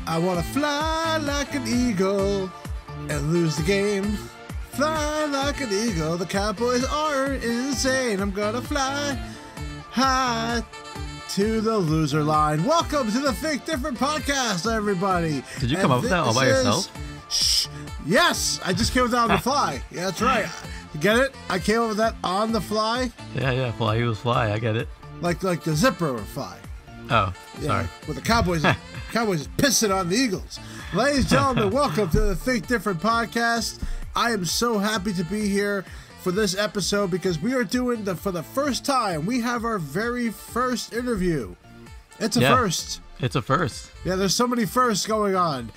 I want to fly like an eagle and lose the game. Fly like an eagle. The Cowboys are insane. I'm going to fly high to the loser line. Welcome to the Think Different podcast, everybody. Did you come up with that all by yourself? Yes, I just came with that on the fly. Yeah, that's right. You get it? I came up with that on the fly. Yeah. Fly, Eagles, fly. I get it. Like the zipper fly. Oh, sorry. With the Cowboys is pissing on the Eagles. Ladies and gentlemen, welcome to the Think Different podcast. I am so happy to be here for this episode because we are doing for the first time, we have our very first interview. It's a first. It's a first. Yeah, there's so many firsts going on.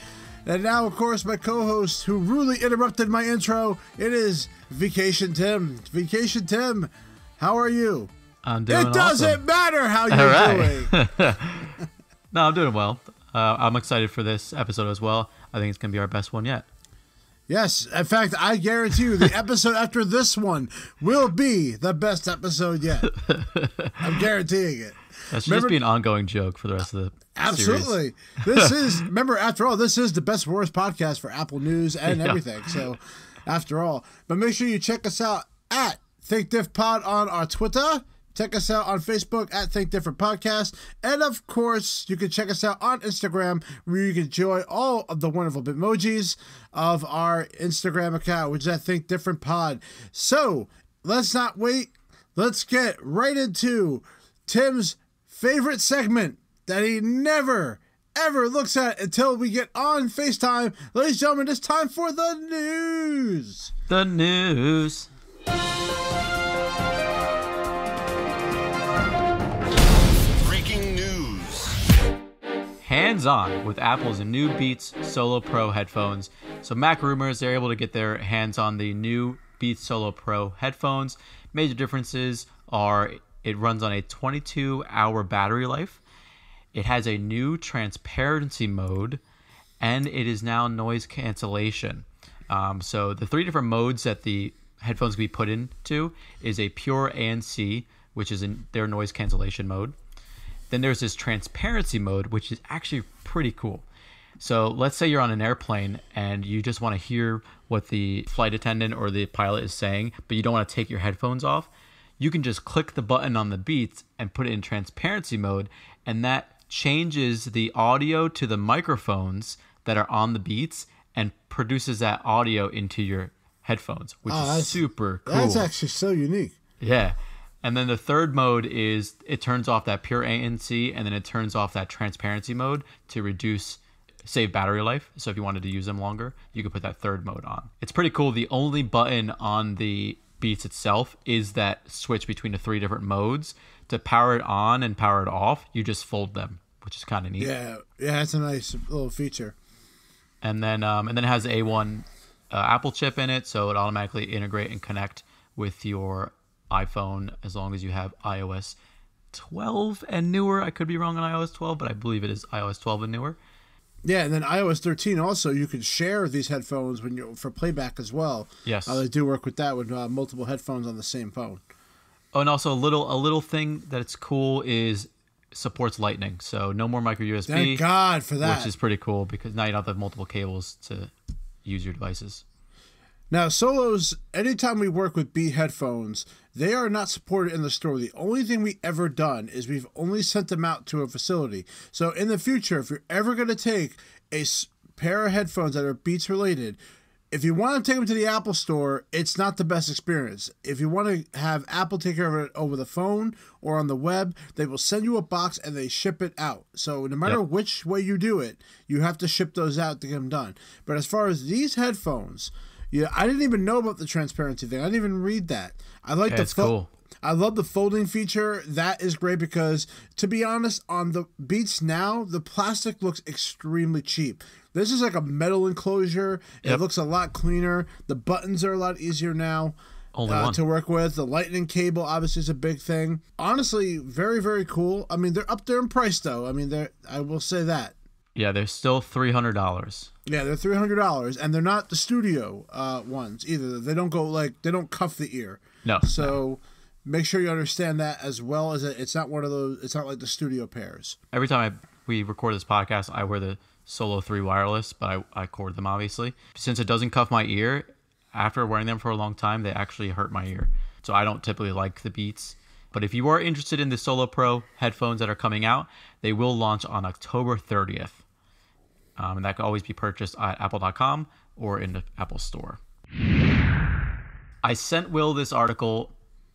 And now, of course, my co-host who rudely interrupted my intro, it is Vacation Tim. Vacation Tim, how are you? I'm doing It doesn't awesome. matter how you're doing. No, I'm doing well. I'm excited for this episode as well. I think it's going to be our best one yet. Yes. In fact, I guarantee you the episode after this one will be the best episode yet. I'm guaranteeing it. That should just be an ongoing joke for the rest of the Absolutely. series. Remember, after all, this is the best worst podcast for Apple News and everything. So, after all. But make sure you check us out at ThinkDiffPod on our Twitter. Check us out on Facebook at Think Different Podcast. And of course, you can check us out on Instagram where you can enjoy all of the wonderful Bitmojis of our Instagram account, which is at Think Different Pod. So, let's not wait. Let's get right into Tim's favorite segment that he never, ever looks at until we get on FaceTime. Ladies and gentlemen, it's time for the news. The news. Hands-on with Apple's new Beats Solo Pro headphones. So Mac rumors, they're able to get their hands on the new Beats Solo Pro headphones. Major differences are it runs on a 22-hour battery life. It has a new transparency mode, and it is now noise cancellation. So the three different modes that the headphones can be put into is a pure ANC, which is in their noise cancellation mode. Then there's this transparency mode, which is actually pretty cool. So let's say you're on an airplane and you just want to hear what the flight attendant or the pilot is saying, but you don't want to take your headphones off. You can just click the button on the Beats and put it in transparency mode, and that changes the audio to the microphones that are on the Beats and produces that audio into your headphones, which is super cool. That's actually so unique. Yeah. And then the third mode is it turns off that pure ANC, and then it turns off that transparency mode to save battery life. So if you wanted to use them longer, you could put that third mode on. It's pretty cool. The only button on the Beats itself is that switch between the three different modes. To power it on and power it off, you just fold them, which is kind of neat. Yeah, that's a nice little feature. And then it has the A1 Apple chip in it, so it automatically integrate and connect with your iPhone as long as you have iOS 12 and newer. I could be wrong on iOS 12, but I believe it is iOS 12 and newer. Yeah, and then iOS 13 also, you can share these headphones for playback as well. Yes. They do work with that with multiple headphones on the same phone. Oh, and also a little thing that's cool is supports Lightning, so no more micro USB. Thank God for that. Which is pretty cool because now you don't have multiple cables to use your devices. Now, Solos, anytime we work with Beat headphones, they are not supported in the store. The only thing we ever done is we've only sent them out to a facility. So in the future, if you're ever going to take a pair of headphones that are Beats related, if you want to take them to the Apple store, it's not the best experience. If you want to have Apple take care of it over the phone or on the web, they will send you a box and they ship it out. So no matter which way you do it, you have to ship those out to get them done. But as far as these headphones, yeah, I didn't even know about the transparency thing. I didn't even read that. I like cool. I love the folding feature. That is great because, to be honest, on the Beats now, the plastic looks extremely cheap. This is like a metal enclosure. It looks a lot cleaner. The buttons are a lot easier now to work with. The lightning cable obviously is a big thing. Honestly, very, very cool. I mean, they're up there in price, though. I mean, I will say that. Yeah, they're still $300. Yeah, they're $300, and they're not the studio ones either. They don't they don't cuff the ear. No. So make sure you understand that as well as it's not one of those. It's not like the studio pairs. Every time we record this podcast, I wear the Solo 3 wireless, but I cord them obviously. Since it doesn't cuff my ear, after wearing them for a long time, they actually hurt my ear. So I don't typically like the Beats. But if you are interested in the Solo Pro headphones that are coming out, they will launch on October 30th. And that can always be purchased at apple.com or in the Apple Store. I sent Will this article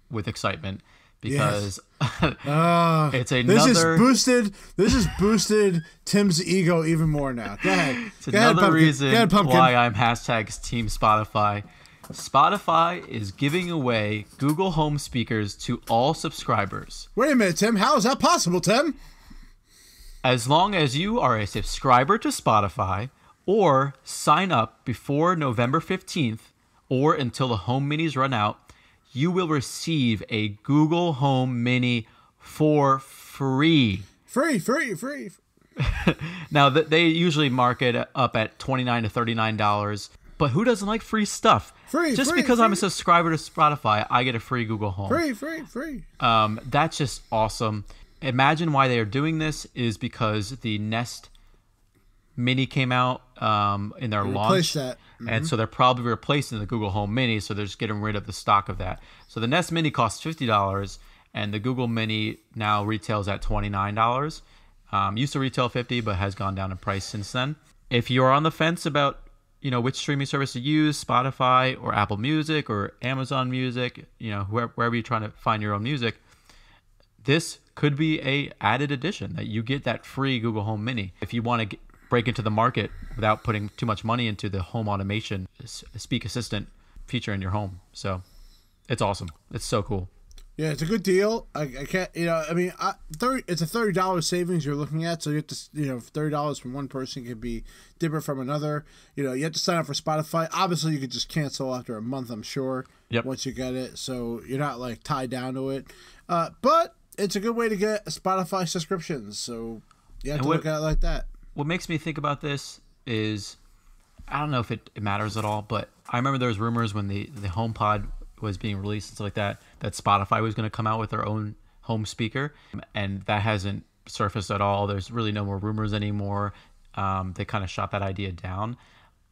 with excitement because it's another... This has boosted Tim's ego even more now. Go ahead. It's another reason why I'm hashtag Team Spotify. Spotify is giving away Google Home speakers to all subscribers. Wait a minute, Tim. How is that possible, Tim? As long as you are a subscriber to Spotify or sign up before November 15th or until the Home Minis run out, you will receive a Google Home Mini for free. Free. Now, they usually mark it up at $29 to $39. But who doesn't like free stuff? Just because I'm a subscriber to Spotify, I get a free Google Home. Free. That's just awesome. Imagine why they are doing this is because the Nest Mini came out in their launch. That. Mm-hmm. And so they're probably replacing the Google Home Mini, so they're just getting rid of the stock of that. So the Nest Mini costs $50, and the Google Mini now retails at $29. Used to retail $50, but has gone down in price since then. If you're on the fence about which streaming service to use, Spotify or Apple Music or Amazon Music, wherever you're trying to find your own music, this could be a added addition that you get that free Google Home Mini. If you want to break into the market without putting too much money into the home automation speak assistant feature in your home. So it's awesome. It's so cool. Yeah, it's a good deal. I can't, it's a $30 savings you're looking at. So you have to, $30 from one person can be different from another. You have to sign up for Spotify. Obviously, you could just cancel after a month, I'm sure. Yep. Once you get it. So you're not like tied down to it. But it's a good way to get Spotify subscriptions. So you have to look at it like that. What makes me think about this is, I don't know if it matters at all, but I remember there was rumors when the HomePod was being released and stuff like that Spotify was going to come out with their own home speaker, and that hasn't surfaced at all. There's really no more rumors anymore. They kind of shot that idea down.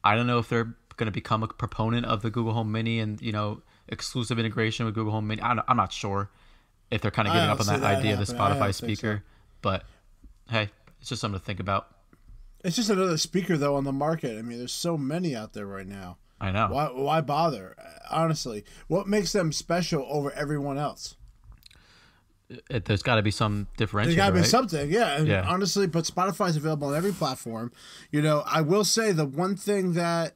I don't know if they're going to become a proponent of the Google Home Mini and exclusive integration with Google Home Mini. I'm not sure if they're kind of giving up on that idea of the Spotify speaker, but hey, it's just something to think about. It's just another speaker though on the market. I mean, there's so many out there right now. I know. Why bother? Honestly, what makes them special over everyone else? There's got to be some differentiator. There's got to be right? something, yeah. And honestly, but Spotify's available on every platform. I will say the one thing the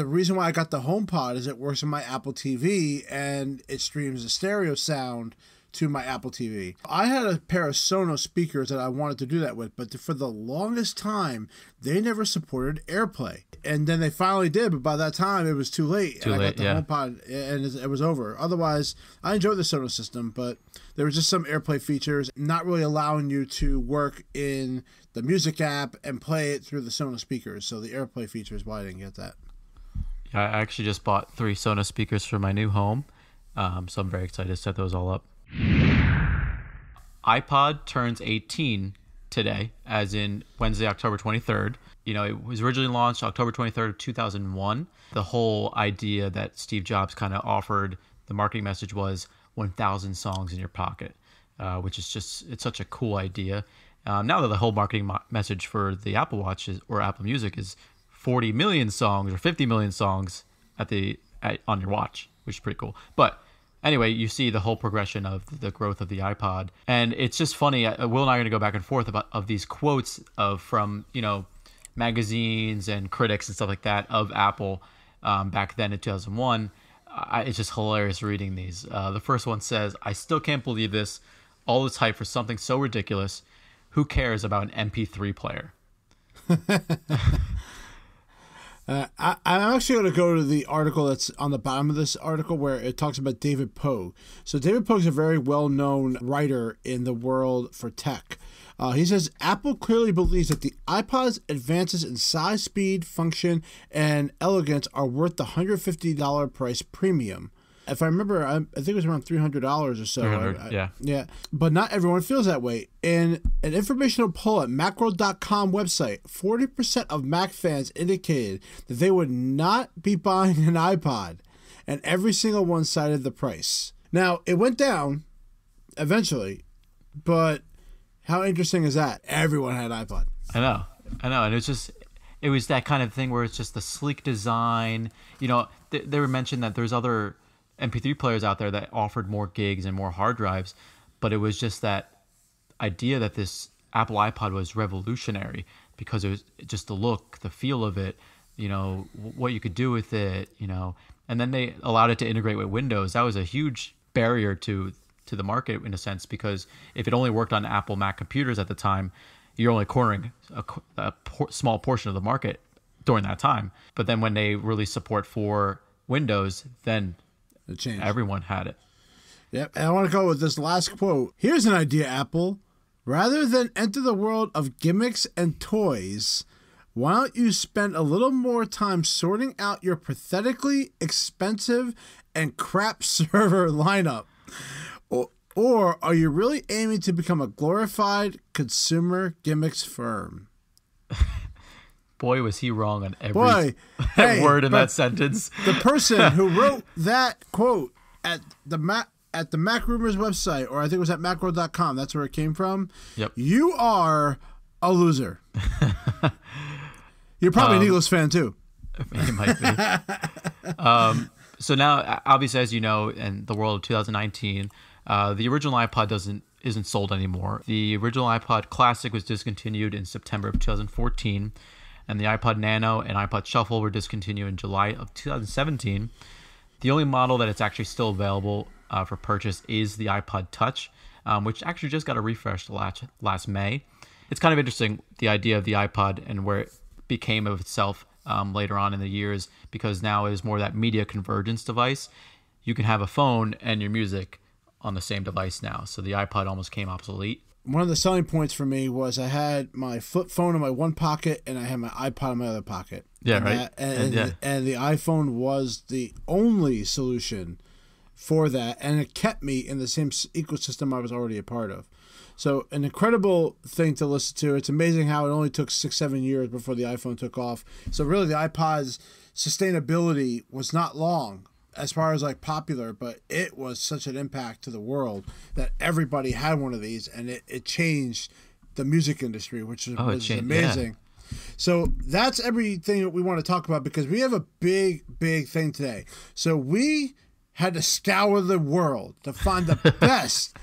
reason why I got the HomePod is it works on my Apple TV and it streams the stereo sound to my Apple TV. I had a pair of Sonos speakers that I wanted to do that with, but for the longest time, they never supported AirPlay. And then they finally did, but by that time, it was too late. I got the HomePod, and it was over. Otherwise, I enjoyed the Sonos system, but there was just some AirPlay features not really allowing you to work in the music app and play it through the Sonos speakers. So the AirPlay feature is why I didn't get that. Yeah, I actually just bought 3 Sonos speakers for my new home, so I'm very excited to set those all up. iPod turns 18 today, as in Wednesday, October 23rd. It was originally launched October 23rd, 2001. The whole idea that Steve Jobs kind of offered, the marketing message was 1,000 songs in your pocket, which is it's such a cool idea. Now that the whole marketing message for the Apple Watch or Apple Music is 40 million songs or 50 million songs on your watch, which is pretty cool. But anyway, you see the whole progression of the growth of the iPod, and it's just funny. Will and I are going to go back and forth of these quotes from magazines and critics and stuff like that of Apple back then in 2001. It's just hilarious reading these. The first one says, "I still can't believe this. All this hype for something so ridiculous. Who cares about an MP3 player?" I'm actually going to go to the article that's on the bottom of this article where it talks about David Pogue. So David Pogue is a very well-known writer in the world for tech. He says, Apple clearly believes that the iPod's advances in size, speed, function, and elegance are worth the $150 price premium. if I remember, I think it was around $300 or so. 300, yeah. Yeah. But not everyone feels that way. In an informational poll at Macworld.com website, 40% of Mac fans indicated that they would not be buying an iPod, and every single one cited the price. Now, it went down eventually, but how interesting is that? Everyone had an iPod. I know. And it was that kind of thing where it's just the sleek design. You know, they were mentioned that there's other MP3 players out there that offered more gigs and more hard drives, but it was just that idea that this Apple iPod was revolutionary because it was just the look, the feel of it, you know, what you could do with it, you know, and then they allowed it to integrate with Windows. That was a huge barrier to the market in a sense, because if it only worked on Apple Mac computers at the time, you're only cornering a small portion of the market during that time. But then when they released support for Windows, then everyone had it. Yep. And I want to go with this last quote. Here's an idea, Apple. Rather than enter the world of gimmicks and toys, why don't you spend a little more time sorting out your pathetically expensive and crap server lineup? Or are you really aiming to become a glorified consumer gimmicks firm? Boy, was he wrong on every word in that sentence. The person who wrote that quote at the Mac Rumors website, or I think it was at macworld.com, that's where it came from. Yep. You are a loser. You're probably an Eagles fan too. It might be. So now, obviously, as you know, in the world of 2019, the original iPod isn't sold anymore. The original iPod Classic was discontinued in September of 2014, and the iPod Nano and iPod Shuffle were discontinued in July of 2017. The only model that it's actually still available for purchase is the iPod Touch, which actually just got a refresh last May. It's kind of interesting, the idea of the iPod and where it became of itself later on in the years, because now it is more that media convergence device. You can have a phone and your music on the same device now. So the iPod almost came obsolete. One of the selling points for me was I had my flip phone in my one pocket and I had my iPod in my other pocket. Yeah, right. And the iPhone was the only solution for that, and it kept me in the same ecosystem I was already a part of. So an incredible thing to listen to. It's amazing how it only took 6-7 years before the iPhone took off. So really the iPod's sustainability was not long as far as like popular, but it was such an impact to the world that everybody had one of these, and it changed the music industry, which was amazing. Yeah. So that's everything that we want to talk about, because we have a big thing today. So we had to scour the world to find the best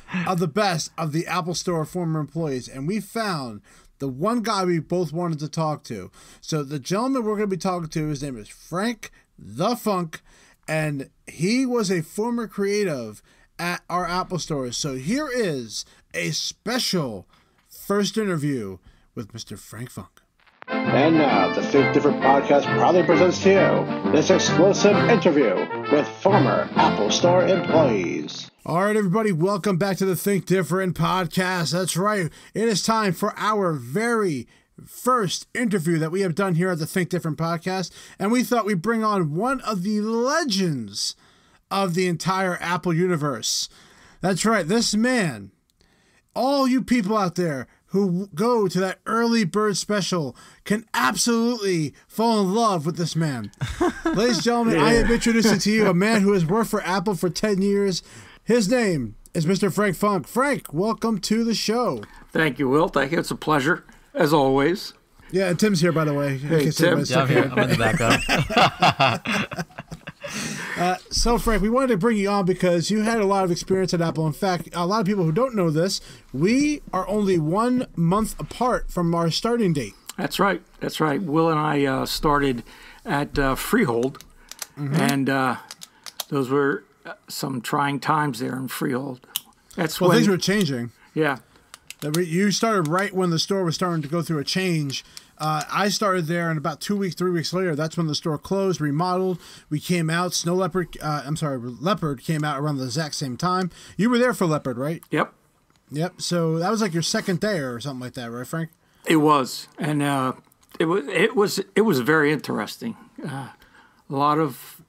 of the Apple Store former employees, and we found the one guy we both wanted to talk to. So the gentleman we're going to be talking to, his name is Frank the Funk, and he was a former creative at our Apple stores. So here is a special first interview with Mr. Frank Funk. And now, the Think Different podcast proudly presents to you this exclusive interview with former Apple Store employees. All right, everybody, welcome back to the Think Different podcast. That's right. It is time for our very first interview that we have done here at the Think Different podcast, and we thought we'd bring on one of the legends of the entire Apple universe. That's right, this man, all you people out there who go to that early bird special can absolutely fall in love with this man. Ladies and gentlemen, I am introducing to you a man who has worked for Apple for 10 years. His name is Mr. Frank Funk. Frank, welcome to the show. Thank you, Will. Thank you. It's a pleasure, as always. Yeah, and Tim's here, by the way. Hey, Tim. Yeah, I'm here. I'm in the background. So, Frank, we wanted to bring you on because you had a lot of experience at Apple. In fact, a lot of people who don't know this, we are only 1 month apart from our starting date. That's right. That's right. Will and I started at Freehold, and those were some trying times there in Freehold. That's when things were changing. Yeah. You started right when the store was starting to go through a change. I started there, and about 2 weeks, 3 weeks later, that's when the store closed, remodeled. We came out. Leopard came out around the exact same time. You were there for Leopard, right? Yep. So that was like your second day or something like that, right, Frank? It was, and it was very interesting. A lot of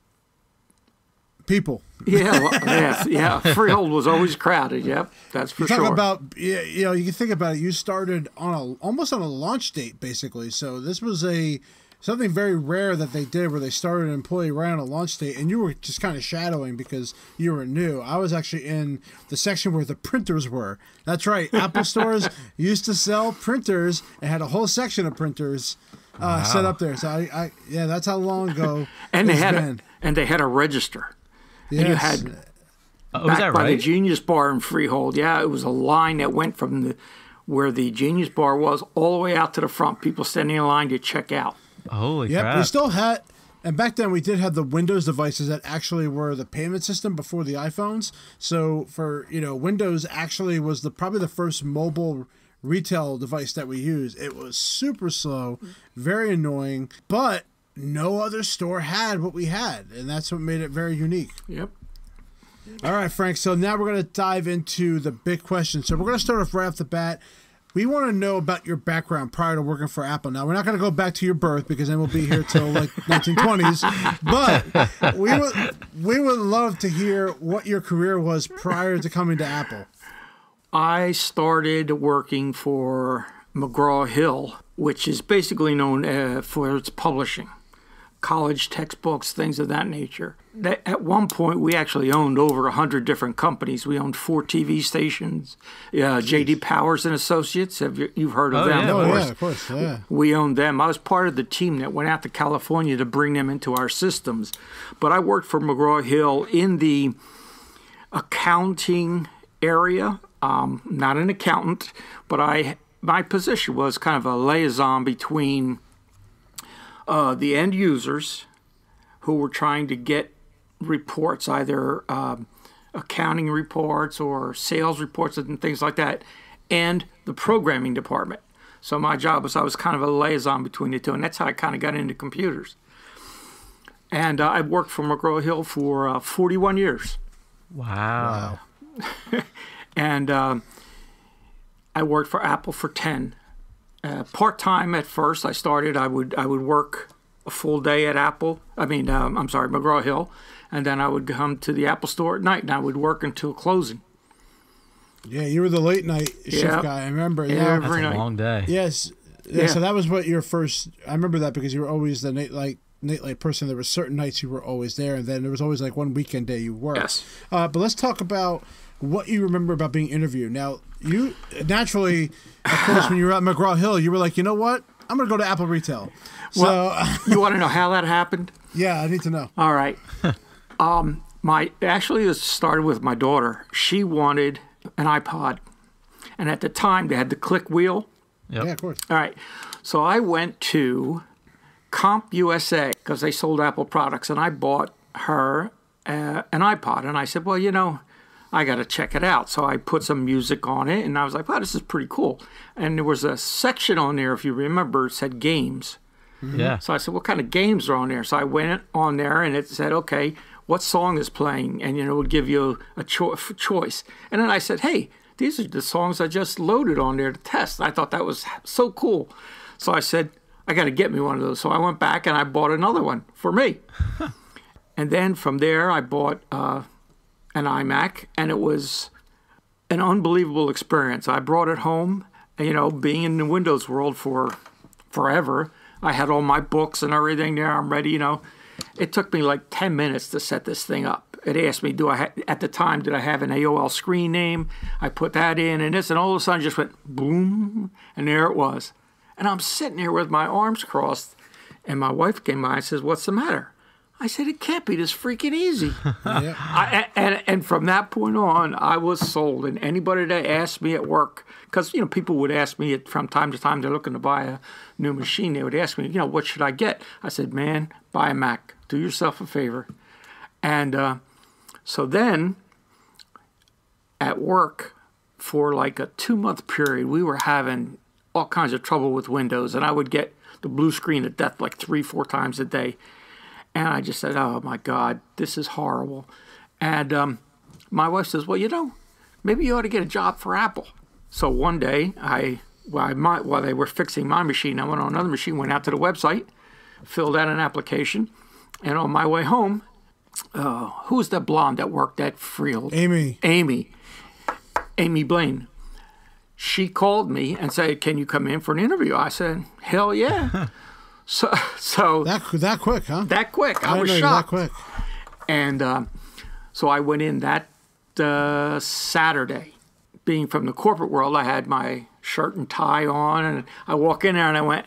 people. Yeah, well, yeah. Freehold was always crowded. Yep, that's for You talk sure. about, you know, you can think about it. You started on almost on a launch date, basically. So this was something very rare that they did, where they started an employee right on a launch date, and you were just kind of shadowing because you were new. I was actually in the section where the printers were. That's right. Apple stores used to sell printers and had a whole section of printers set up there. So yeah, that's how long ago. and they had a register. Yes. And you had was that by the right? Genius Bar in Freehold. Yeah, it was a line that went from where the Genius Bar was all the way out to the front. People standing in line to check out. Holy Yep, crap. we still had, and back then we did have the Windows devices that actually were the payment system before the iPhones. So for, you know, Windows actually was probably the first mobile retail device that we used. It was super slow, very annoying, but no other store had what we had, and that's what made it very unique. Yep. All right, Frank, so now we're going to dive into the big question. So we're going to start off right off the bat. We want to know about your background prior to working for Apple. Now, we're not going to go back to your birth because then we'll be here till like 1920s. But we would love to hear what your career was prior to coming to Apple. I started working for McGraw-Hill, which is basically known for its publishing, college textbooks, things of that nature. At one point, we actually owned over 100 different companies. We owned 4 TV stations, J.D. Powers and Associates. You've heard of them? Yeah. Oh, Of course. yeah, of course, yeah. We owned them. I was part of the team that went out to California to bring them into our systems. But I worked for McGraw-Hill in the accounting area. Not an accountant, but my position was kind of a liaison between the end users who were trying to get reports, either accounting reports or sales reports and things like that, and the programming department. So my job was I was kind of a liaison between the two, and that's how I kind of got into computers. And I worked for McGraw-Hill for 41 years. Wow. And I worked for Apple for 10. Part-time at first. I would work a full day at Apple. McGraw-Hill. And then I would come to the Apple store at night, and I would work until closing. Yeah, you were the late night shift guy. I remember. Yeah, Every That's a night. long day. yes. Yeah, so that was what your first. I remember that because you were always the Nate Light person. There were certain nights you were always there, and then there was always like one weekend day you worked. Yes. But let's talk about what you remember about being interviewed. Now, you naturally, of course, when you were at McGraw-Hill, you were like, you know what? I'm going to go to Apple Retail. Well, you want to know how that happened? Yeah, I need to know. All right. Actually, it started with my daughter. She wanted an iPod, and at the time they had the click wheel. Yep. Yeah, of course. All right. So I went to Comp USA because they sold Apple products, and I bought her an iPod. And I said, well, you know, I got to check it out. So I put some music on it, and I was like, wow, this is pretty cool. And there was a section on there, if you remember, it said games. Yeah. So I said, what kind of games are on there? So I went on there, and it said, okay, what song is playing? And, you know, it would give you a choice. And then I said, hey, these are the songs I just loaded on there to test. I thought that was so cool. So I said, I got to get me one of those. So I went back and I bought another one for me. And then from there, I bought an iMac, and it was an unbelievable experience. I brought it home, and, you know, being in the Windows world for forever, I had all my books and everything there. I'm ready, you know. It took me like 10 minutes to set this thing up. It asked me, at the time, did I have an AOL screen name? I put that in and this, and all of a sudden just went boom, and there it was. And I'm sitting there with my arms crossed, and my wife came by and says, what's the matter? I said, it can't be this freaking easy. And from that point on, I was sold. And anybody that asked me at work, because, you know, people would ask me from time to time, they're looking to buy a new machine. They would ask me, you know, what should I get? I said, man, buy a Mac. Do yourself a favor. And so then at work for like a 2-month period, we were having all kinds of trouble with Windows. And I would get the blue screen of death like 3-4 times a day. And I just said, oh, my God, this is horrible. And my wife says, well, you know, maybe you ought to get a job for Apple. So one day, while they were fixing my machine, I went on another machine, went out to the website, filled out an application. And on my way home, who was that blonde that worked at Freehold? Amy Blaine. She called me and said, "Can you come in for an interview?" I said, "Hell yeah!" so that quick, huh? That quick. I was shocked. That quick. And so I went in that Saturday. Being from the corporate world, I had my shirt and tie on, and I walk in there and I went,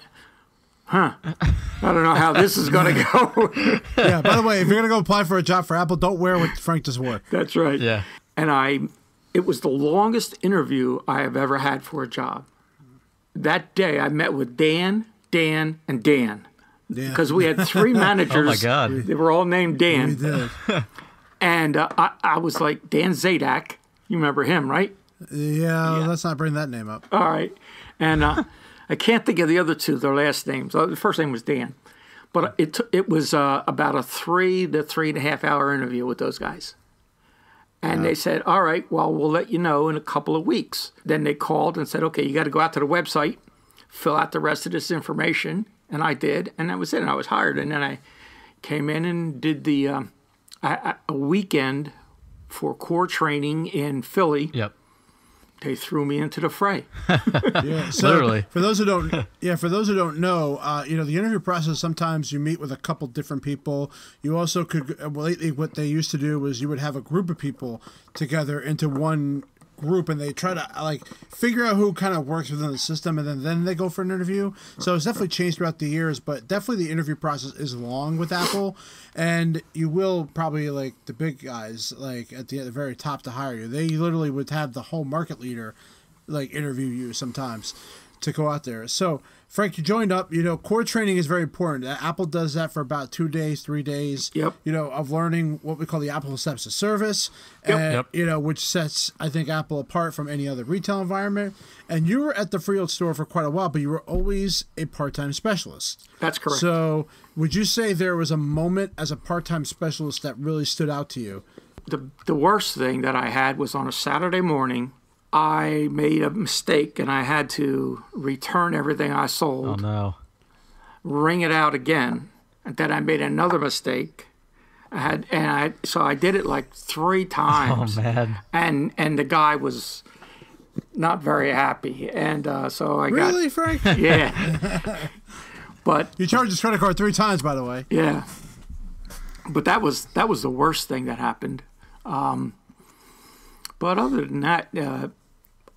"Huh, I don't know how this is going to go." Yeah. By the way, if you're going to go apply for a job for Apple, don't wear what Frank just wore. That's right. Yeah. And it was the longest interview I have ever had for a job. That day, I met with Dan, and Dan. Because we had 3 managers. Oh, my God. They were all named Dan. We did. And I was like, Dan Zadak. You remember him, right? Yeah, let's not bring that name up. All right. And I can't think of the other 2, their last names. The first name was Dan. But it was about a 3 to 3.5 hour interview with those guys. And they said, all right, well, we'll let you know in a couple of weeks. Then they called and said, okay, you got to go out to the website, fill out the rest of this information. And I did. And that was it. And I was hired. And then I came in and did a weekend for core training in Philly. Yep. They threw me into the fray. Yeah, so Literally. For those who don't know, the interview process, sometimes you meet with a couple different people. You also could, lately what they used to do was you would have a group of people together into one group, and they try to figure out who kind of works within the system, and then they go for an interview. So it's definitely changed throughout the years, but definitely the interview process is long with Apple, and you will probably, the big guys, at the very top to hire you, they literally would have the whole market leader interview you sometimes to go out there. So Frank, you joined up. Core training is very important. Apple does that for about 2 days, 3 days. Yep. Of learning what we call the Apple Steps of Service, and which sets, I think, Apple apart from any other retail environment. And you were at the Freehold store for quite a while, but you were always a part-time specialist. That's correct. So would you say there was a moment as a part-time specialist that really stood out to you? The worst thing that I had was on a Saturday morning. I made a mistake, and I had to return everything I sold. Oh, no. Ring it out again. And then I made another mistake. So I did it 3 times. Oh, man. And the guy was not very happy. And so I got... Really, Frank? Yeah. But... You charged his credit card 3 times, by the way. Yeah. But that was the worst thing that happened. But other than that...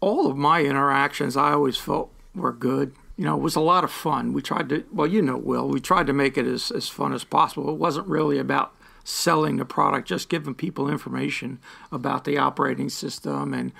all of my interactions I always felt were good. It was a lot of fun. We tried to, Will, we tried to make it as fun as possible. It wasn't really about selling the product, just giving people information about the operating system and,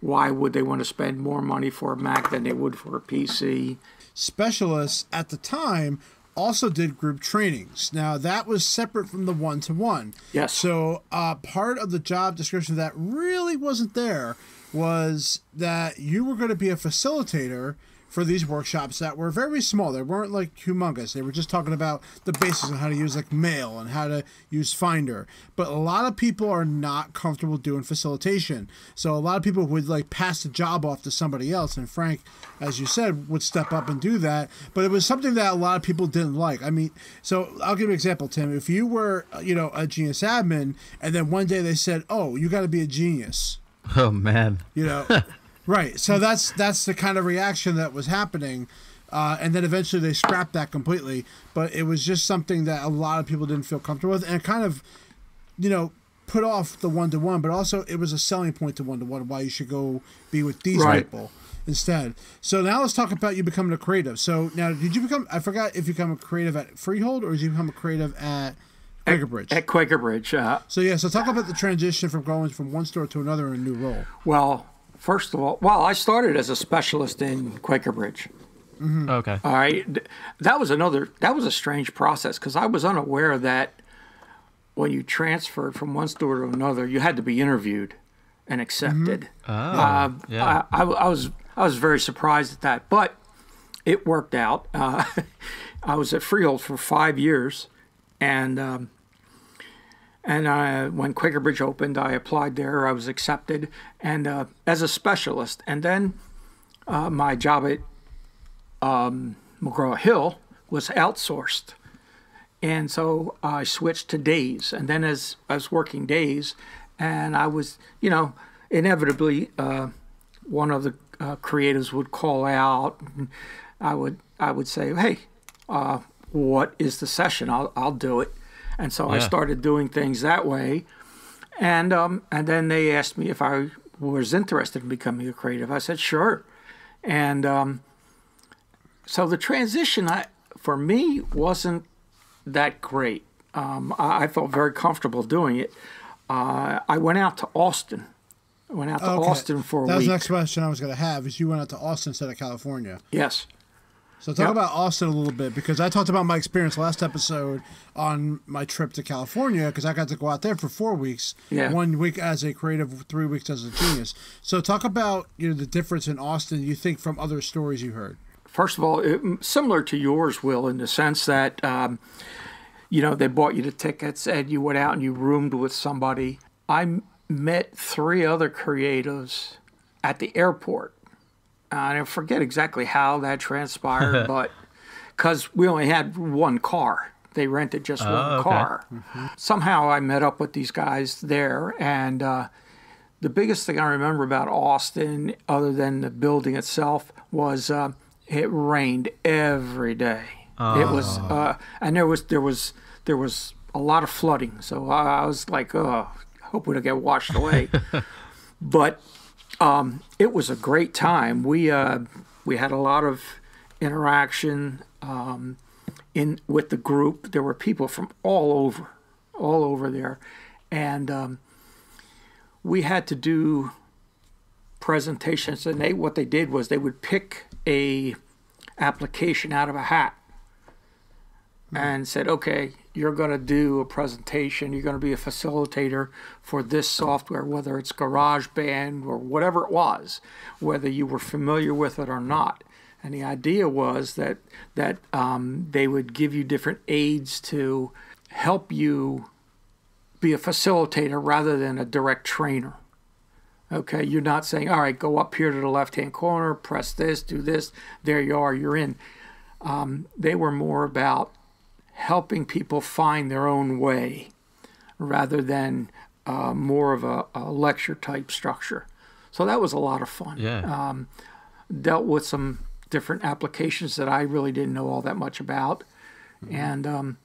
why would they want to spend more money for a Mac than they would for a PC. Specialists at the time also did group trainings. Now, that was separate from the one-to-one. Yes. So part of the job description that really wasn't there was that you were going to be a facilitator for these workshops that were very small. They weren't humongous. They were just talking about the basics on how to use Mail and how to use Finder. But a lot of people are not comfortable doing facilitation. So a lot of people would pass the job off to somebody else. And Frank, as you said, would step up and do that. But it was something that a lot of people didn't like. I mean, so I'll give you an example, Tim. If you were, a Genius admin, and then one day they said, oh, you got to be a genius. Oh, man. Right. So that's the kind of reaction that was happening. And then eventually they scrapped that completely. But it was just something that a lot of people didn't feel comfortable with. And it kind of, put off the one-to-one. But also it was a selling point to one-to-one, why you should go be with these people instead. So now let's talk about you becoming a creative. So now, I forgot if you become a creative at Freehold or did you become a creative at Quaker Bridge? At Quaker Bridge. So talk about the transition from going from one store to another in a new role. Well, first of all, I started as a specialist in Quaker Bridge. Mm-hmm. Okay. All right. That was a strange process because I was unaware that when you transferred from one store to another, you had to be interviewed and accepted. Mm-hmm. Oh, yeah. I was very surprised at that, but it worked out. I was at Freehold for 5 years, and when Quaker Bridge opened, I applied there. I was accepted, and as a specialist. And then my job at McGraw-Hill was outsourced And so I switched to days. And then as I was working days, and I was, inevitably one of the creatives would call out. And I would say, hey, what is the session? I'll do it. And so I started doing things that way. And then they asked me if I was interested in becoming a creative. I said, sure. And so the transition for me wasn't that great. I felt very comfortable doing it. I went out to Austin. Austin for a week. That was the next question I was going to have, is you went out to Austin instead of California. Yes. So talk about Austin a little bit, because I talked about my experience last episode on my trip to California, because I got to go out there for 4 weeks, 1 week as a creative, 3 weeks as a genius. So talk about the difference in Austin you think from other stories you heard. First of all, similar to yours, Will, in the sense that they bought you the tickets and you went out and you roomed with somebody. I met 3 other creatives at the airport. I forget exactly how that transpired, but because we only had one car. They rented just one car. Mm-hmm. Somehow I met up with these guys there, and the biggest thing I remember about Austin, other than the building itself, was it rained every day. It was, and there was a lot of flooding. So I was like, oh, I hope we don't get washed away. But it was a great time. We had a lot of interaction with the group. There were people from all over there, and we had to do presentations. And what they did was they would pick a application out of a hat and said, okay, you're going to do a presentation. You're going to be a facilitator for this software, whether it's GarageBand or whatever it was, whether you were familiar with it or not. And the idea was that they would give you different aids to help you be a facilitator rather than a direct trainer. Okay, you're not saying, all right, go up here to the left-hand corner, press this, do this, there you are, you're in. They were more about helping people find their own way rather than more of a lecture type structure. So that was a lot of fun. Yeah. Dealt with some different applications that I really didn't know all that much about. Mm-hmm. And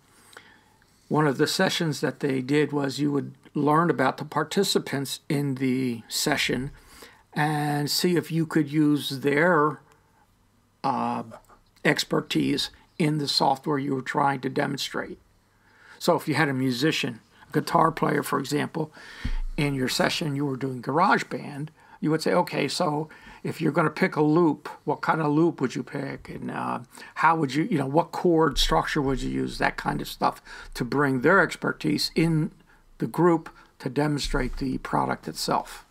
one of the sessions that they did was you would learn about the participants in the session and see if you could use their expertise in the software you were trying to demonstrate. So if you had a musician, a guitar player, for example, in your session you were doing GarageBand, you would say, okay, so if you're going to pick a loop, what kind of loop would you pick? And how would you, what chord structure would you use? That kind of stuff to bring their expertise in the group to demonstrate the product itself.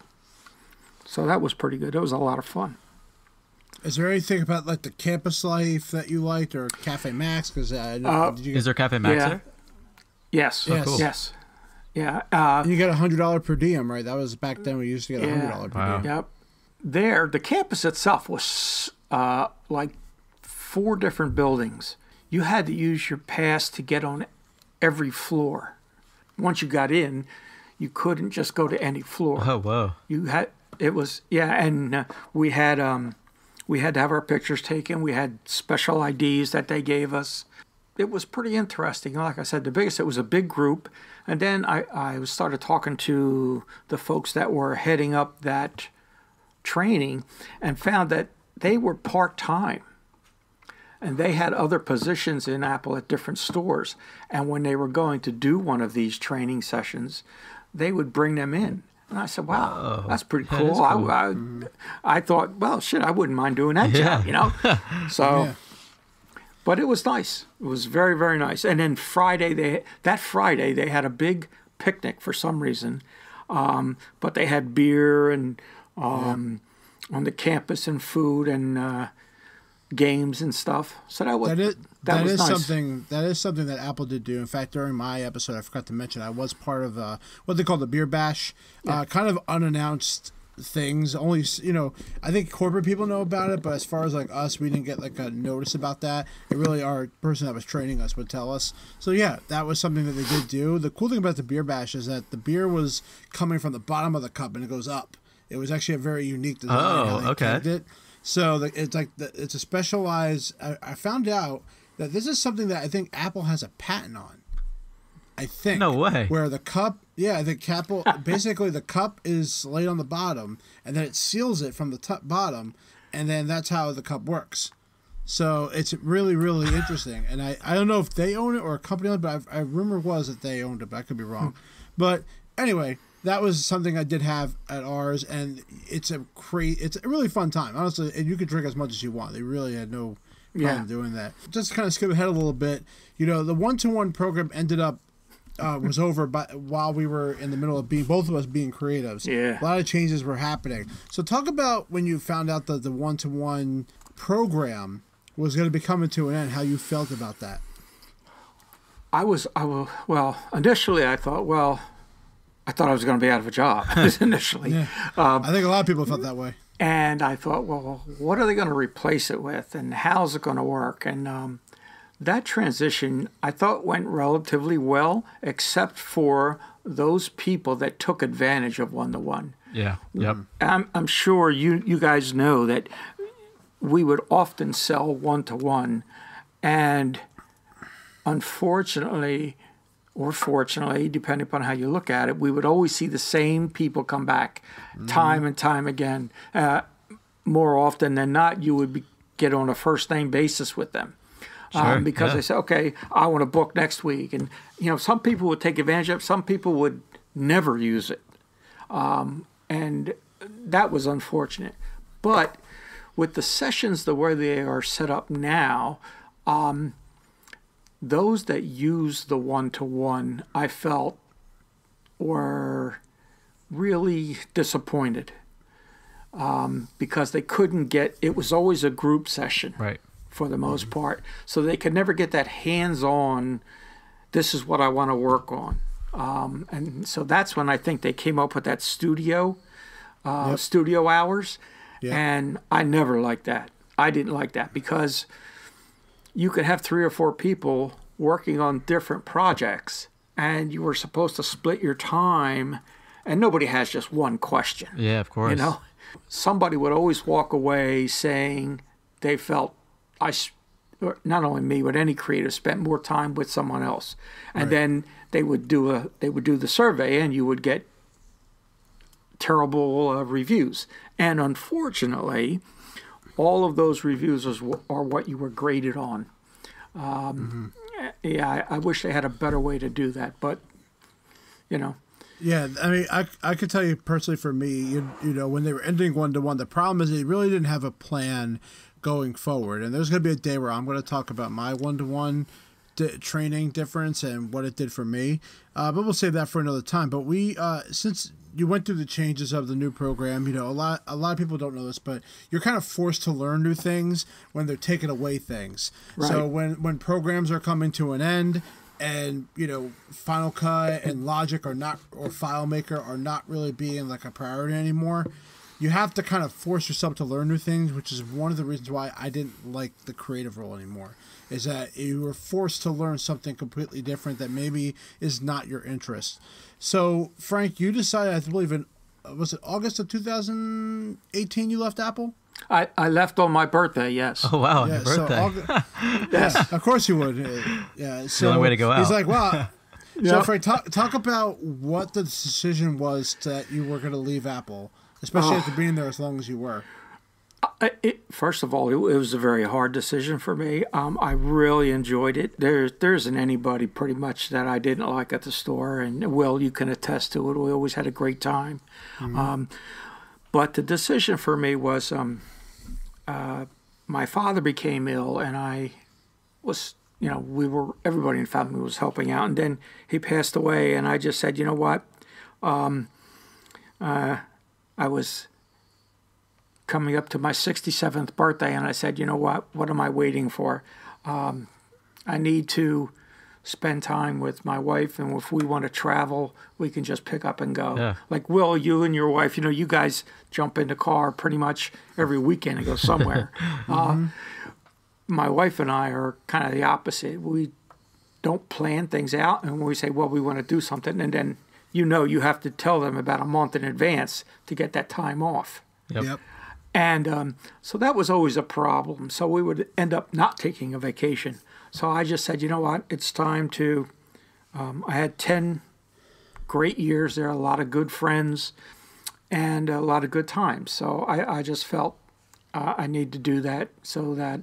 So that was pretty good. It was a lot of fun. Is there anything about like the campus life that you liked, or Cafe Max? Because is there Cafe Max there? Yes. Oh, cool. Yes. Yeah. You get $100 per diem, right? That was back then. We used to get $100 per diem. Yep. There, the campus itself was like 4 different buildings. You had to use your pass to get on every floor. Once you got in, you couldn't just go to any floor. Oh, whoa! And we had to have our pictures taken. We had special IDs that they gave us. It was pretty interesting. Like I said, it was a big group. And then I started talking to the folks that were heading up that training and found that they were part-time. And they had other positions in Apple at different stores. And when they were going to do one of these training sessions, they would bring them in. And I said, wow, that's pretty cool. Cool. I thought, well, shit, I wouldn't mind doing that job, So, but it was nice. It was very, very nice. And then Friday, they had a big picnic for some reason. But they had beer and on the campus and food and games and stuff. So that was nice. That is something that Apple did do. In fact, during my episode, I forgot to mention I was part of what they call the Beer Bash, kind of unannounced things. Only, I think corporate people know about it, but as far as like us, we didn't get like a notice about that. It really, our person that was training us would tell us. So yeah, that was something that they did do. The cool thing about the beer bash is that the beer was coming from the bottom of the cup and it goes up. It was actually a very unique design. Oh, okay. It. So it's like it's a specialized. I found out that this is something that I think Apple has a patent on. I think. No way. Where the cup, I think Apple, basically the cup is laid on the bottom, and then it seals it from the bottom, and then that's how the cup works. So it's really, really interesting. And I don't know if they own it or a company owned it, but I rumor was that they owned it, but I could be wrong. But anyway, that was something I did have at ours, and it's a really fun time, honestly. And you could drink as much as you want. They really had no problem doing that. Just to kind of skip ahead a little bit, the 1-to-1 program ended up was over while we were in the middle of both of us being creatives. Yeah. A lot of changes were happening. So talk about when you found out that the 1-to-1 program was going to be coming to an end, how you felt about that. Initially I thought I was going to be out of a job initially. Yeah. I think a lot of people felt that way. And I thought, well, what are they going to replace it with, and how's it going to work? And that transition, I thought, went relatively well, except for those people that took advantage of 1-to-1. Yeah. Yep. I'm sure you guys know that we would often sell 1-to-1, and unfortunately, or fortunately, depending upon how you look at it, we would always see the same people come back time and time again. More often than not, you would get on a first-name basis with them. Sure, because they say, okay, I want to book next week. And, some people would take advantage of it. Some people would never use it. And that was unfortunate. But with the sessions the way they are set up now, those that use the 1-to-1, I felt, were really disappointed because they couldn't it was always a group session. Right. For the most part. So they could never get that hands-on, this is what I want to work on. And so that's when I think they came up with that studio hours. Yep. And I never liked that. I didn't like that because you could have 3 or 4 people working on different projects, and you were supposed to split your time, and nobody has just one question. Yeah, of course. Somebody would always walk away saying they felt not only me, but any creator spent more time with someone else, and then they would do the survey, and you would get terrible reviews. And unfortunately, all of those reviews are what you were graded on. Yeah, I wish they had a better way to do that, but Yeah, I mean, I could tell you personally, for me, when they were ending 1-to-1, the problem is they really didn't have a plan going forward. And there's going to be a day where I'm going to talk about my 1-to-1 training difference and what it did for me. But we'll save that for another time. But we, since you went through the changes of the new program, a lot of people don't know this, but you're kind of forced to learn new things when they're taking away things. Right. So when programs are coming to an end, and Final Cut and Logic or FileMaker are not really being like a priority anymore, you have to kind of force yourself to learn new things, which is one of the reasons why I didn't like the creative role anymore, is that you were forced to learn something completely different that maybe is not your interest. So Frank, you decided, I believe was it August of 2018 you left Apple? I left on my birthday, yes. Oh, wow, your birthday. So yeah, of course you would. Yeah, so the only way to go out. He's like, wow. So Frank, talk about what the decision was that you were going to leave Apple, especially after being there as long as you were. First of all, it was a very hard decision for me. I really enjoyed it. There isn't anybody pretty much that I didn't like at the store, and Will, you can attest to it. We always had a great time. Mm-hmm. But the decision for me was my father became ill, and I was, everybody in the family was helping out, and then he passed away, and I just said, you know what? I was coming up to my 67th birthday, and I said, you know what am I waiting for? I need to spend time with my wife, and if we want to travel, we can just pick up and go. Yeah. Like Will, you and your wife, you guys jump in the car pretty much every weekend and go somewhere. My wife and I are kind of the opposite. We don't plan things out, and when we say, well, we want to do something, and then you have to tell them about a month in advance to get that time off. Yep. And so that was always a problem. So we would end up not taking a vacation. So I just said, you know what, it's time to, I had 10 great years there, a lot of good friends, and a lot of good times. So I just felt I need to do that so that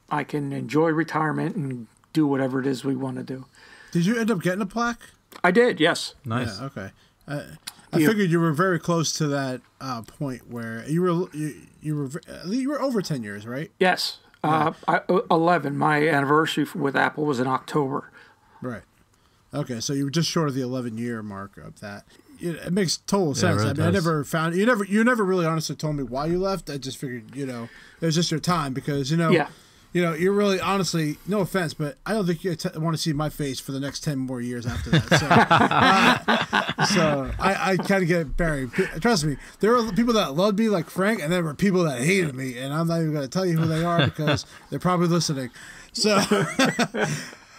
I can enjoy retirement and do whatever it is we want to do. Did you end up getting a plaque? I did, yes. Nice. Yeah, okay. I figured you were very close to that point where you were over 10 years, right? Yes. 11. My anniversary with Apple was in October. Right. Okay, so you were just short of the 11-year mark of that. It makes total sense. Really I mean, does. I never found you never really honestly told me why you left. I just figured, it was just your time because Yeah. You're really honestly, no offense, but I don't think you want to see my face for the next 10 more years after that. So I kind of get buried. Trust me, there were people that loved me like Frank, and there were people that hated me, and I'm not even going to tell you who they are because they're probably listening. So,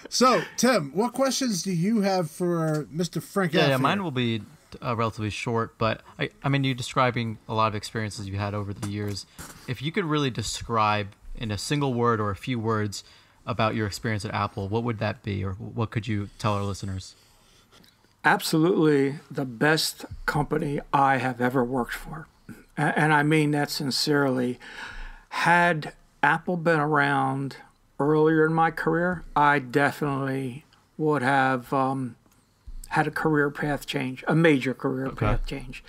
so Tim, what questions do you have for Mr. Frank? Yeah, mine will be relatively short, but I mean, you're describing a lot of experiences you had over the years. If you could really describe in a single word or a few words about your experience at Apple, what would that be, or what could you tell our listeners? Absolutely the best company I have ever worked for. And I mean that sincerely. Had Apple been around earlier in my career, I definitely would have had a career path change, a major career path change.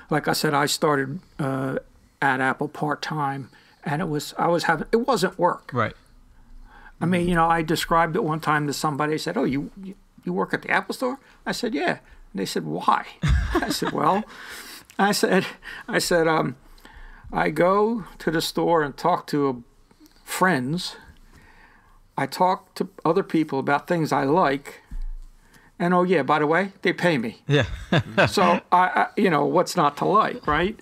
Like I said, I started at Apple part-time, and it wasn't work. Right. I mean, I described it one time to somebody. They said, "Oh, you work at the Apple Store?" I said, "Yeah." And they said, "Why?" I said, "Well," I said, I go to the store and talk to friends. I talk to other people about things I like, and oh yeah, by the way, they pay me. Yeah. So I what's not to like, right?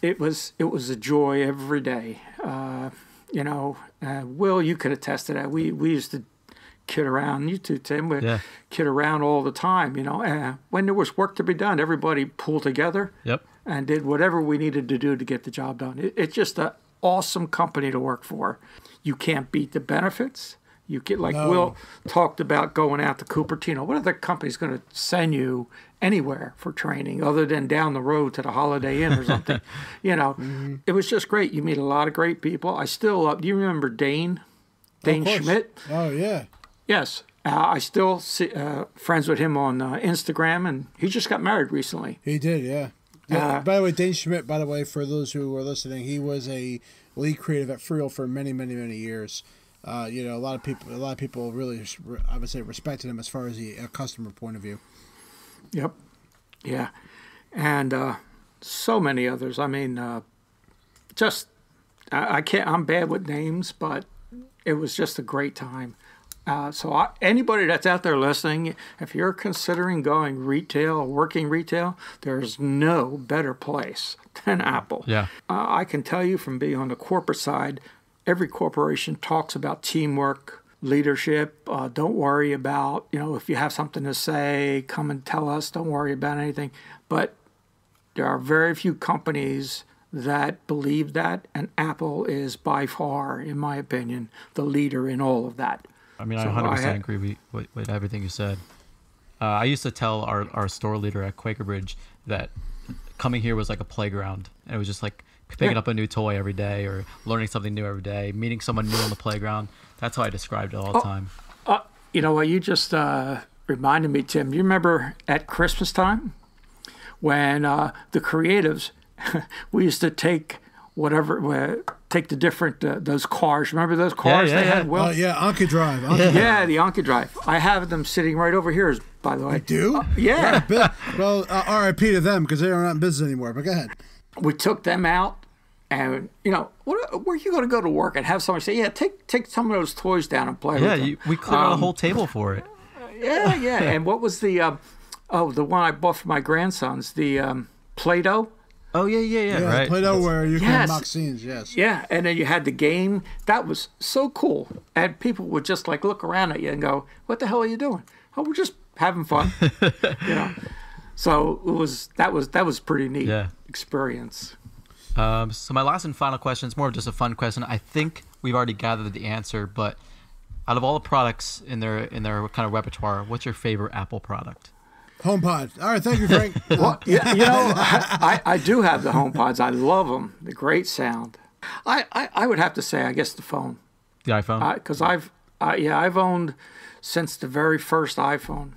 It was a joy every day. Will, you could attest to that. We used to kid around. You too, Tim. We kid around all the time. When there was work to be done, everybody pulled together. Yep. And did whatever we needed to do to get the job done. It's just an awesome company to work for. You can't beat the benefits. You get Will talked about going out to Cupertino. What other company's going to send you anywhere for training other than down the road to the Holiday Inn or something? It was just great. You meet a lot of great people. I still love. Do you remember Dane Schmidt? Oh yeah. Yes. I still see friends with him on Instagram, and he just got married recently. He did, yeah. By the way, Dane Schmidt, by the way, for those who are listening, he was a lead creative at Friel for many, many, many years. A lot of people really, I would say, respected him as far as a customer point of view. Yep. Yeah. And so many others. I mean, I can't, I'm bad with names, but it was just a great time. Anybody that's out there listening, if you're considering going retail or working retail, there's no better place than Apple. Yeah. I can tell you from being on the corporate side, every corporation talks about teamwork, leadership. Don't worry about, if you have something to say, come and tell us. Don't worry about anything. But there are very few companies that believe that, and Apple is by far, in my opinion, the leader in all of that. I mean, I 100% agree with everything you said. I used to tell our store leader at Quaker Bridge that coming here was like a playground. And it was just like picking up a new toy every day or learning something new every day, meeting someone new on the playground. That's how I described it all the time. You know what? You just reminded me, Tim. Do you remember at Christmas time when the creatives, we used to take take the different, those cars. Remember those cars they had? Well, Anki Drive. Yeah, the Anki Drive. I have them sitting right over here, by the way. You do? Yeah. Well, RIP to them because they are not in business anymore, but go ahead. We took them out And, you know, where are you going to go to work and have somebody say, yeah, take some of those toys down and play with them? We cleared out a whole table for it. Yeah. And what was the one I bought for my grandsons, the Play-Doh? Oh, yeah, right. Play-Doh where you can Yes. mock scenes, yes. Yeah, and then you had the game. That was so cool. And people would just like look around at you and go, what the hell are you doing? Oh, we're just having fun. You know. So that was pretty neat experience. So my last and final question is more of just a fun question. I think we've already gathered the answer, but out of all the products in their kind of repertoire, what's your favorite Apple product? HomePod. All right, thank you, Frank. Well, you know, I do have the HomePods. I love them. The great sound. I would have to say, I guess the phone. The iPhone? Because I've owned since the very first iPhone.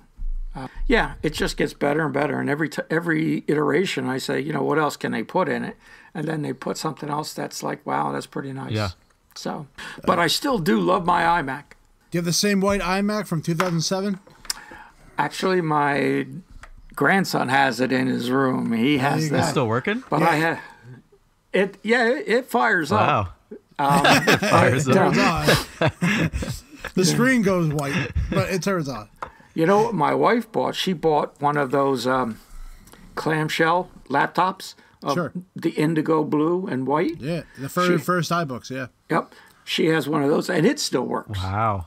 It just gets better and better. And every iteration, I say, you know, what else can they put in it? And then they put something else that's like, wow, that's pretty nice. Yeah. So, but I still do love my iMac. Do you have the same white iMac from 2007? Actually, my grandson has it in his room. He has that. It's still working? But I have it. Yeah, it fires up. Wow. It fires up. Turns on. The screen goes white, but it turns on. You know what my wife bought? She bought one of those clamshell laptops of Sure. the indigo blue and white. Yeah, the first iBooks, yeah. Yep. She has one of those, and it still works. Wow.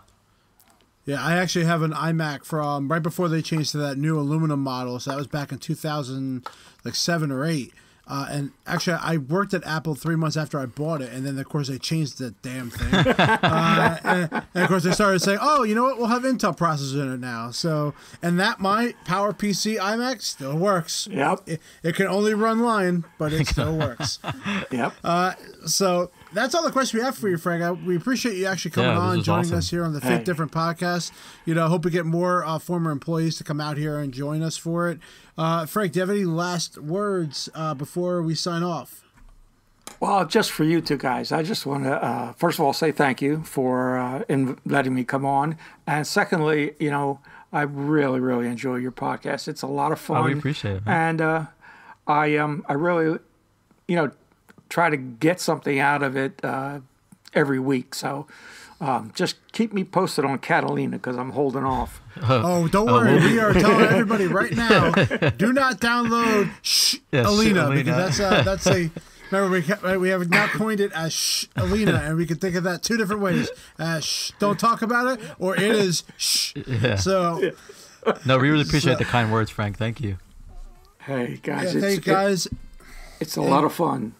Yeah, I actually have an iMac from right before they changed to that new aluminum model. So that was back in 2007 or 8. And actually, I worked at Apple 3 months after I bought it, and then of course they changed the damn thing. And of course they started saying, "Oh, you know what? We'll have Intel processors in it now." So, and that my PowerPC iMac still works. Yep. It can only run Lion, but it still works. Yep. So that's all the questions we have for you, Frank. We appreciate you actually coming Yeah, this on, was joining awesome. us here on the Think Different podcast. You know, hope we get more former employees to come out here and join us for it. Frank, do you have any last words before we sign off? Well, just for you two guys, I just want to, first of all, say thank you for letting me come on. And secondly, you know, I really, really enjoy your podcast. It's a lot of fun. Oh, we appreciate it, man. And I really, you know, try to get something out of it every week. So just keep me posted on Catalina because I'm holding off. Oh, don't worry. We are telling everybody right now, do not download Alina, because that's a... Remember, we have now coined it as Alina, and we can think of that two different ways. Don't talk about it, or it is shh. Yeah. So... No, we really appreciate the kind words, Frank. Thank you. Hey, guys. Yeah, thank you, guys. It's a lot of fun.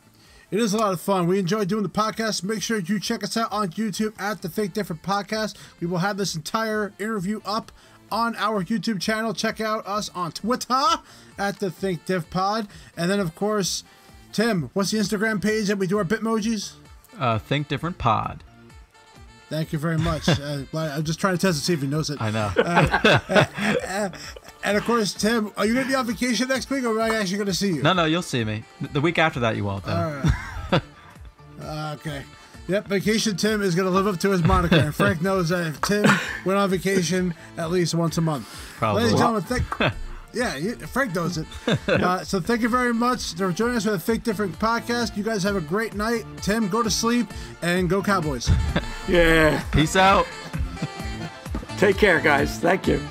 It is a lot of fun. We enjoy doing the podcast. Make sure you check us out on YouTube at the Think Different Podcast. We will have this entire interview up on our YouTube channel. Check out us on Twitter at the Think Diff Pod. And then, of course, Tim, what's the Instagram page that we do our Bitmojis? Think Different Pod. Thank you very much. I'm just trying to test to see if he knows it. I know. And of course, Tim, are you going to be on vacation next week, or am I actually going to see you? No, you'll see me. The week after that, you won't, though. All right. Okay. Yep, Vacation Tim is going to live up to his moniker. And Frank knows that if Tim went on vacation at least once a month. Probably. Ladies and gentlemen, Frank knows it. So thank you very much for joining us for the Think Different podcast. You guys have a great night. Tim, go to sleep, and go Cowboys. Yeah. Peace out. Take care, guys. Thank you.